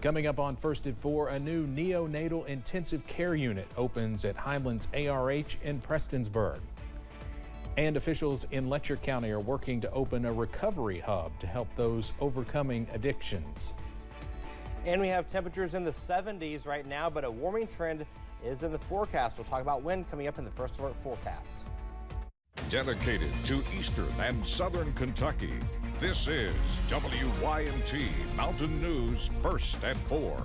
Coming up on First at 4, a new neonatal intensive care unit opens at Highlands ARH in Prestonsburg. And officials in Letcher County are working to open a recovery hub to help those overcoming addictions. And we have temperatures in the 70s right now, but a warming trend is in the forecast. We'll talk about wind coming up in the First Alert forecast. Dedicated to Eastern and Southern Kentucky, this is WYMT Mountain News First at 4.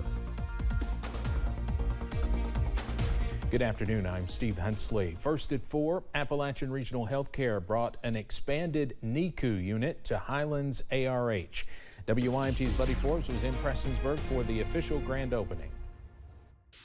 Good afternoon, I'm Steve Huntley. First at 4, Appalachian Regional Healthcare brought an expanded NICU unit to Highlands ARH. WYMT's Buddy Forbes was in Prestonsburg for the official grand opening.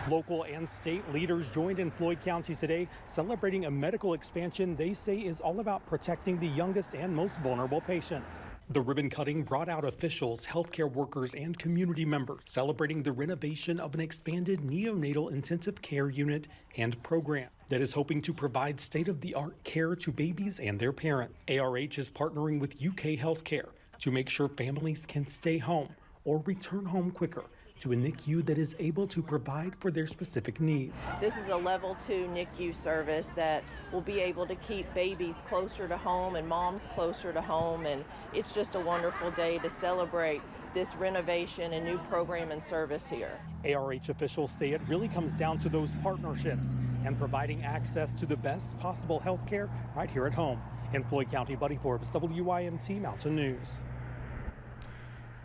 Local and state leaders joined in Floyd County today celebrating a medical expansion they say is all about protecting the youngest and most vulnerable patients. The ribbon cutting brought out officials, healthcare workers, and community members celebrating the renovation of an expanded neonatal intensive care unit and program that is hoping to provide state-of-the-art care to babies and their parents. ARH is partnering with UK Healthcare to make sure families can stay home or return home quicker to a NICU that is able to provide for their specific needs. This is a level 2 NICU service that will be able to keep babies closer to home and moms closer to home, and it's just a wonderful day to celebrate this renovation and new program and service here. ARH officials say it really comes down to those partnerships and providing access to the best possible health care right here at home. In Floyd County, Buddy Forbes, WYMT Mountain News.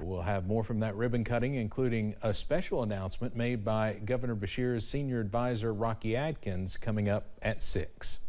We'll have more from that ribbon cutting, including a special announcement made by Governor Beshear's senior advisor, Rocky Adkins, coming up at 6.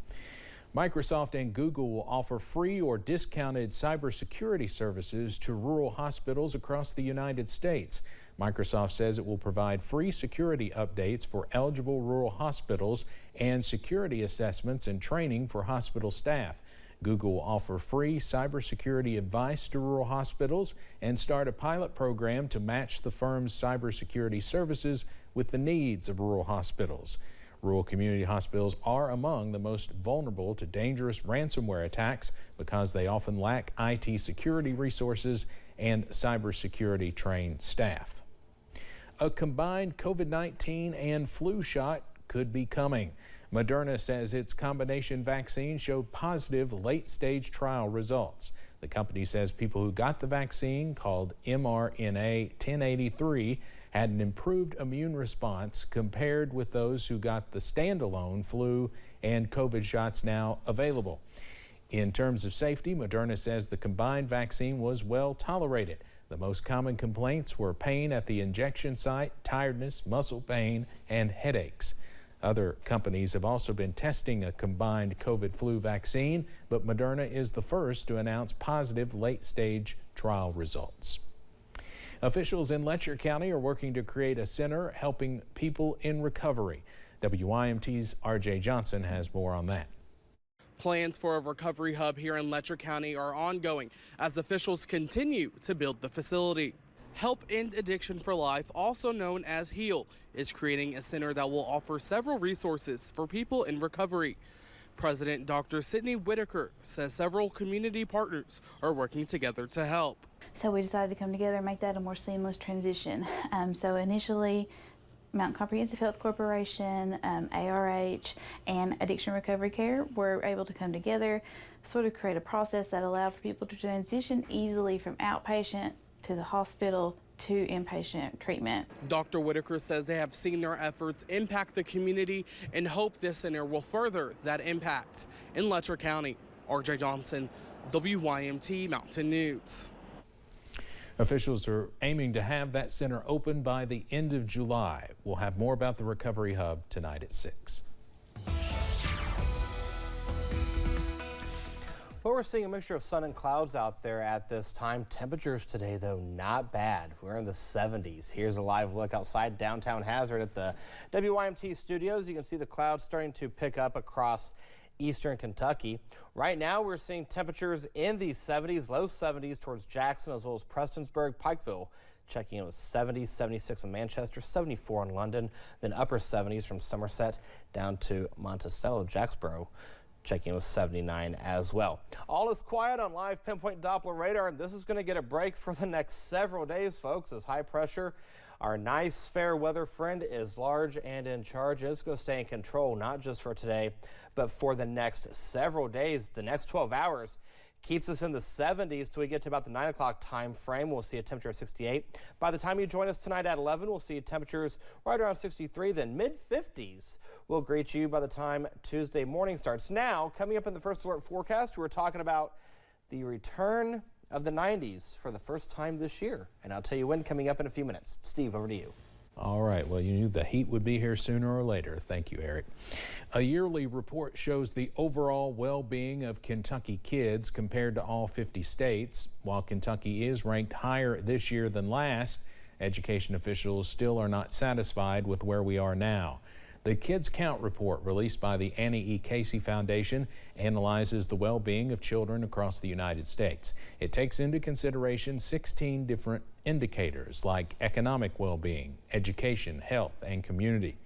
Microsoft and Google will offer free or discounted cybersecurity services to rural hospitals across the United States. Microsoft says it will provide free security updates for eligible rural hospitals and security assessments and training for hospital staff. Google will offer free cybersecurity advice to rural hospitals and start a pilot program to match the firm's cybersecurity services with the needs of rural hospitals. Rural community hospitals are among the most vulnerable to dangerous ransomware attacks because they often lack IT security resources and cybersecurity trained staff. A combined COVID-19 and flu shot could be coming. Moderna says its combination vaccine showed positive late-stage trial results. The company says people who got the vaccine, called mRNA 1083, had an improved immune response compared with those who got the standalone flu and COVID shots now available. In terms of safety, Moderna says the combined vaccine was well tolerated. The most common complaints were pain at the injection site, tiredness, muscle pain, and headaches. Other companies have also been testing a combined COVID flu vaccine, but Moderna is the first to announce positive late-stage trial results. Officials in Letcher County are working to create a center helping people in recovery. WYMT's RJ Johnson has more on that. Plans for a recovery hub here in Letcher County are ongoing as officials continue to build the facility. Help End Addiction for Life, also known as HEAL, is creating a center that will offer several resources for people in recovery. President Dr. Sydney Whitaker says several community partners are working together to help. So we decided to come together and make that a more seamless transition. So initially, Mountain Comprehensive Health Corporation, ARH, and Addiction Recovery Care were able to come together, sort of create a process that allowed for people to transition easily from outpatient to the hospital to inpatient treatment. Dr. Whitaker says they have seen their efforts impact the community and hope this center will further that impact. In Letcher County, RJ Johnson, WYMT Mountain News. Officials are aiming to have that center open by the end of July. We'll have more about the Recovery Hub tonight at 6. Well, we're seeing a mixture of sun and clouds out there at this time. Temperatures today, though, not bad. We're in the 70s. Here's a live look outside downtown Hazard at the WYMT studios. You can see the clouds starting to pick up across eastern Kentucky. Right now, we're seeing temperatures in the 70s, low 70s towards Jackson, as well as Prestonsburg, Pikeville. Checking in with 70, 76 in Manchester, 74 in London, then upper 70s from Somerset down to Monticello, Jacksboro. checking with 79 as well. All is quiet on live pinpoint Doppler radar, and this is going to get a break for the next several days, folks, as high pressure, our nice fair weather friend, is large and in charge. It's going to stay in control, not just for today, but for the next several days. The next 12 hours keeps us in the 70s till we get to about the 9 o'clock time frame. We'll see a temperature of 68. By the time you join us tonight at 11, we'll see temperatures right around 63. Then mid-50s will greet you by the time Tuesday morning starts. Now, coming up in the First Alert forecast, we're talking about the return of the 90s for the first time this year. And I'll tell you when, coming up in a few minutes. Steve, over to you. All right, well, you knew the heat would be here sooner or later. Thank you, Eric. A yearly report shows the overall well-being of Kentucky kids compared to all 50 states. While Kentucky is ranked higher this year than last, education officials still are not satisfied with where we are now. The Kids Count report released by the Annie E. Casey Foundation analyzes the well-being of children across the United States. It takes into consideration 16 different indicators like economic well-being, education, health, and community.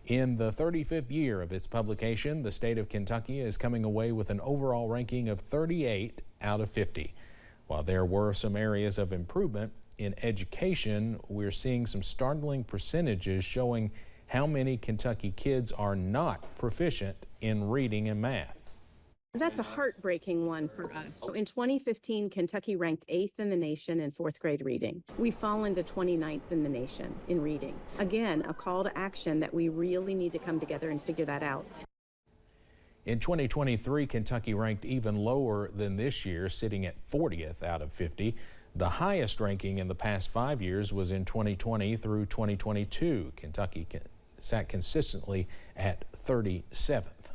In the 35th year of its publication, the state of Kentucky is coming away with an overall ranking of 38 out of 50. While there were some areas of improvement in education, we're seeing some startling percentages showing how many Kentucky kids are not proficient in reading and math. That's a heartbreaking one for us. In 2015, Kentucky ranked 8th in the nation in 4th grade reading. We've fallen to 29th in the nation in reading. Again, a call to action that we really need to come together and figure that out. In 2023, Kentucky ranked even lower than this year, sitting at 40th out of 50. The highest ranking in the past 5 years was in 2020 through 2022. Kentucky sat consistently at 37th.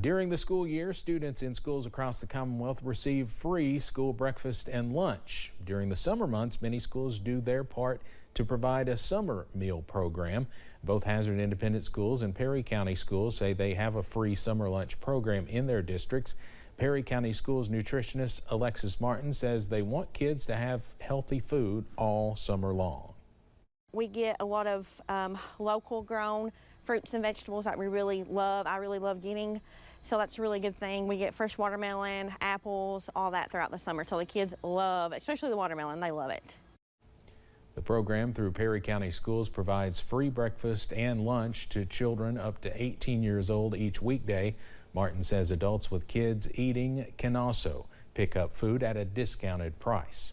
During the school year, students in schools across the Commonwealth receive free school breakfast and lunch. During the summer months, many schools do their part to provide a summer meal program. Both Hazard Independent Schools and Perry County Schools say they have a free summer lunch program in their districts. Perry County Schools nutritionist Alexis Martin says they want kids to have healthy food all summer long. We get a lot of local grown fruits and vegetables that we really love. I really love getting, so that's a really good thing. We get fresh watermelon, apples, all that throughout the summer, so the kids love, especially the watermelon, they love it. The program through Perry County Schools provides free breakfast and lunch to children up to 18 years old each weekday. Martin says adults with kids eating can also pick up food at a discounted price.